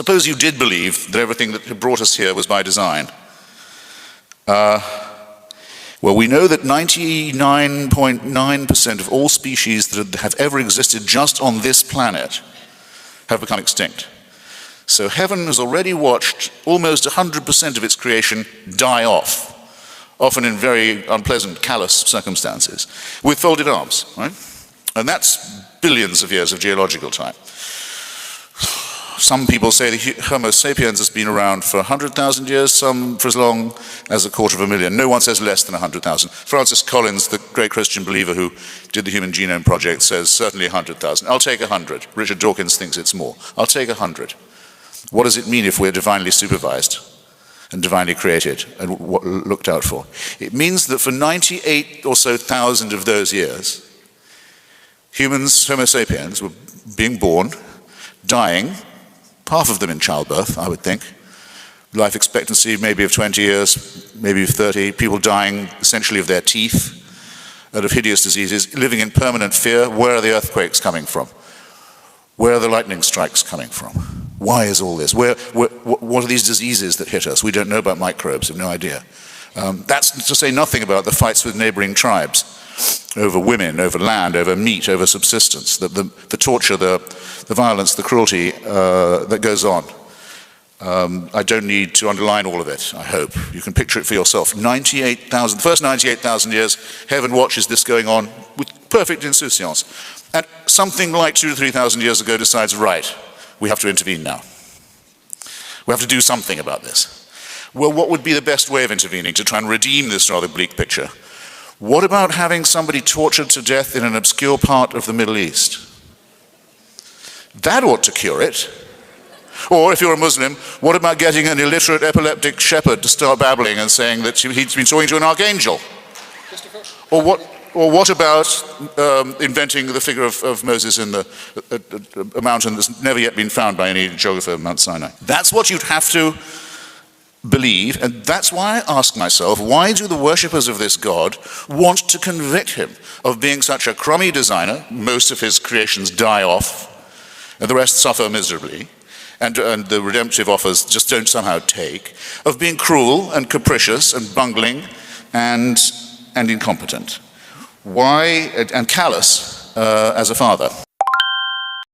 Suppose you did believe that everything that had brought us here was by design. Well, we know that 99.9% of all species that have ever existed just on this planet have become extinct. So heaven has already watched almost 100% of its creation die off, often in very unpleasant, callous circumstances, with folded arms, right? And that's billions of years of geological time. Some people say the Homo sapiens has been around for 100,000 years, some for as long as 250,000. No one says less than 100,000. Francis Collins, the great Christian believer who did the Human Genome Project, says certainly 100,000. I'll take 100. Richard Dawkins thinks it's more. I'll take 100. What does it mean if we're divinely supervised and divinely created and looked out for? It means that for 98 or so thousand of those years, humans, Homo sapiens, were being born, dying, half of them in childbirth, I would think. Life expectancy maybe of 20 years, maybe of 30, people dying essentially of their teeth and of hideous diseases, living in permanent fear. Where are the earthquakes coming from? Where are the lightning strikes coming from? Why is all this? What are these diseases that hit us? We don't know about microbes, we have no idea. That's to say nothing about the fights with neighboring tribes over women, over land, over meat, over subsistence, the torture, the violence, the cruelty that goes on. I don't need to underline all of it, I hope. You can picture it for yourself. 98,000, the first 98,000 years, heaven watches this going on with perfect insouciance. And something like 2,000 to 3,000 years ago decides, right, we have to intervene now. We have to do something about this. Well, what would be the best way of intervening to try and redeem this rather bleak picture? What about having somebody tortured to death in an obscure part of the Middle East? That ought to cure it. Or if you're a Muslim, what about getting an illiterate epileptic shepherd to start babbling and saying that he's been talking to an archangel? Or what about inventing the figure of Moses in a mountain that's never yet been found by any geographer of Mount Sinai? That's what you'd have to believe, and that's why I ask myself, why do the worshippers of this God want to convict him of being such a crummy designer? Most of his creations die off, and the rest suffer miserably, and the redemptive offers just don't somehow take, of being cruel and capricious and bungling and incompetent. Why, and callous as a father.